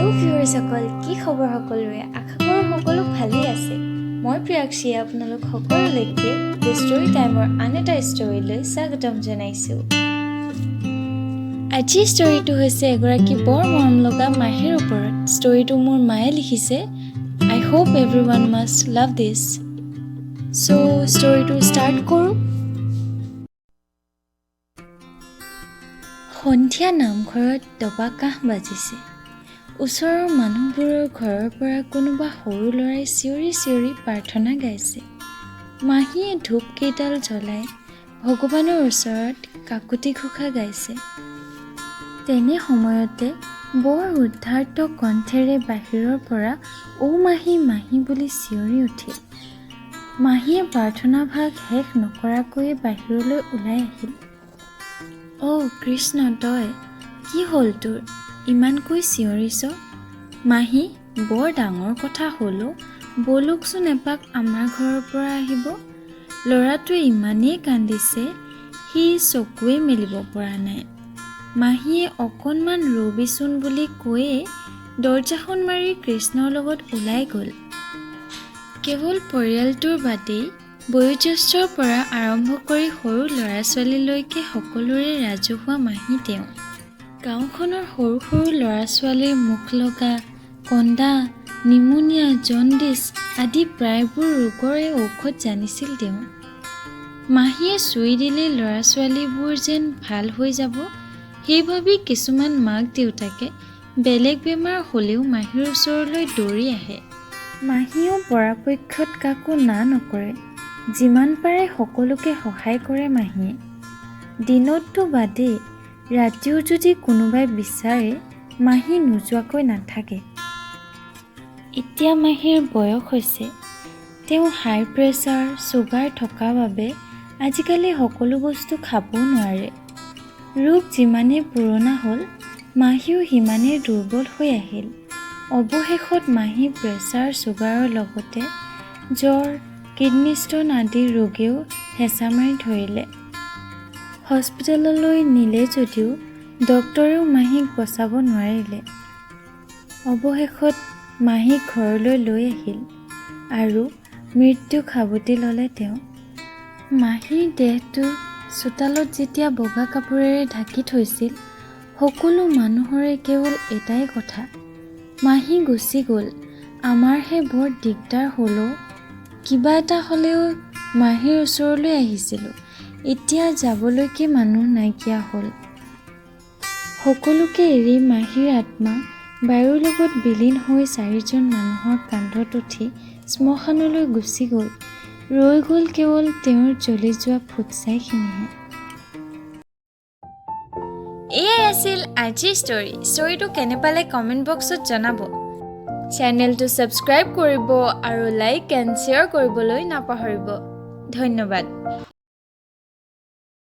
Hello' ভিউৱাৰ্ছসকল, কি খবৰ সকলোৰে? আশা কৰোঁ সকলো ভালেই আছে। মই প্ৰিয়াক্ষীয়ে আপোনালোক সকলোলৈকে দ্য ষ্টৰী টাইমৰ আন এটা ষ্টৰীলৈ স্বাগতম জনাইছোঁ। আজিৰ ষ্টৰীটো হৈছে এগৰাকী বৰ মৰম লগা মাহীৰ ওপৰত। ষ্টৰীটো মোৰ মায়ে লিখিছে। আই হোপ এভৰিৱান মাষ্ট লাভ দিছ। চ' ষ্টৰীটো ষ্টাৰ্ট কৰোঁ। সন্ধিয়া নামঘৰত দবা কাহ বাজিছে। ওচৰৰ মানুহবোৰৰ ঘৰৰ পৰা কোনোবা সৰু ল'ৰাই চিঞৰি চিঞৰি প্ৰাৰ্থনা গাইছে। মাহীয়ে ধূপকেইডাল জ্বলাই ভগৱানৰ ওচৰত কাকুতি ঘোষা গাইছে। তেনে সময়তে বৰ উদ্ধাৰ্ত কণ্ঠেৰে বাহিৰৰ পৰা "ঔ মাহী মাহী" বুলি চিঞৰি উঠিল। মাহীয়ে প্ৰাৰ্থনা ভাগ শেষ নকৰাকৈয়ে বাহিৰলৈ ওলাই আহিল। "অ' কৃষ্ণ, তই কি হ'ল তোৰ? ইমানকৈ চিঞৰিছ? মাহী, বৰ ডাঙৰ কথা হ'ল অ', ব'লকচোন এপাক আমাৰ ঘৰৰ পৰা আহিব। ল'ৰাটোৱে ইমানেই কান্দিছে, সি চকুৱে মেলিব পৰা নাই।" মাহীয়ে অকণমান ৰবিচোন বুলি কৈয়ে দৰজাখন মাৰি কৃষ্ণৰ লগত ওলাই গ'ল। কেৱল পৰিয়ালটোৰ বাদেই বয়োজ্যেষ্ঠৰ পৰা আৰম্ভ কৰি সৰু ল'ৰা-ছোৱালীলৈকে সকলোৰে ৰাজহুৱা মাহী তেওঁ। গাঁওখনৰ সৰু সৰু ল'ৰা-ছোৱালীৰ মুখ লগা, কন্দা, নিমুনিয়া, জণ্ডিছ আদি প্ৰায়বোৰ ৰোগৰে ঔষধ জানিছিল তেওঁ। মাহীয়ে চুই দিলেই ল'ৰা-ছোৱালীবোৰ যেন ভাল হৈ যাব, সেই ভাবি কিছুমান মাক-দেউতাকে বেলেগ বেমাৰ হ'লেও মাহীৰ ওচৰলৈ দৌৰি আহে। মাহীয়েও পৰাপক্ষত কাকো না নকৰে। যিমান পাৰে সকলোকে সহায় কৰে মাহীয়ে। দিনততো বাদেই, ৰাতিও যদি কোনোবাই বিচাৰে মাহী নোযোৱাকৈ নাথাকে। এতিয়া মাহীৰ বয়স হৈছে। তেওঁ হাই প্ৰেছাৰ, ছুগাৰ থকা বাবে আজিকালি সকলো বস্তু খাবও নোৱাৰে। ৰোগ যিমানেই পুৰণা হ'ল, মাহীও সিমানেই দুৰ্বল হৈ আহিল। অৱশেষত মাহী প্ৰেছাৰ, ছুগাৰৰ লগতে জ্বৰ, কিডনী ষ্ট'ন আদিৰ ৰোগেও হেঁচা মাৰি ধৰিলে। হস্পিটেললৈ নিলে যদিও ডক্তৰেও মাহীক বচাব নোৱাৰিলে। অৱশেষত মাহীক ঘৰলৈ লৈ আহিল আৰু মৃত্যুক সাৱটি ল'লে তেওঁ। মাহীৰ দেহটো চোতালত যেতিয়া বগা কাপোৰেৰে ঢাকি থৈছিল, সকলো মানুহৰে কেৱল এটাই কথা, মাহী গুচি গ'ল, আমাৰহে বৰ দিগদাৰ হ'ল অ'। কিবা এটা হ'লেও মাহীৰ ওচৰলৈ আহিছিলোঁ, এতিয়া যাবলৈকে মানুহ নাইকিয়া হ'ল। সকলোকে এৰি মাহীৰ আত্মা বায়ুৰ লগত বিলীন হৈ 4জন মানুহৰ কান্ধত উঠি শ্মশানলৈ গুচি গ'ল। ৰৈ গ'ল কেৱল তেওঁৰ জ্বলি যোৱা ফুটছাইখিনিহে। এয়াই আছিল আজিৰ ষ্টৰীটো কেনে পালে কমেণ্ট বক্সত জনাব। চেনেলটো ছাবস্ক্ৰাইব কৰিব আৰু লাইক এণ্ড শ্বেয়াৰ কৰিবলৈ নাপাহৰিব। ধন্যবাদ।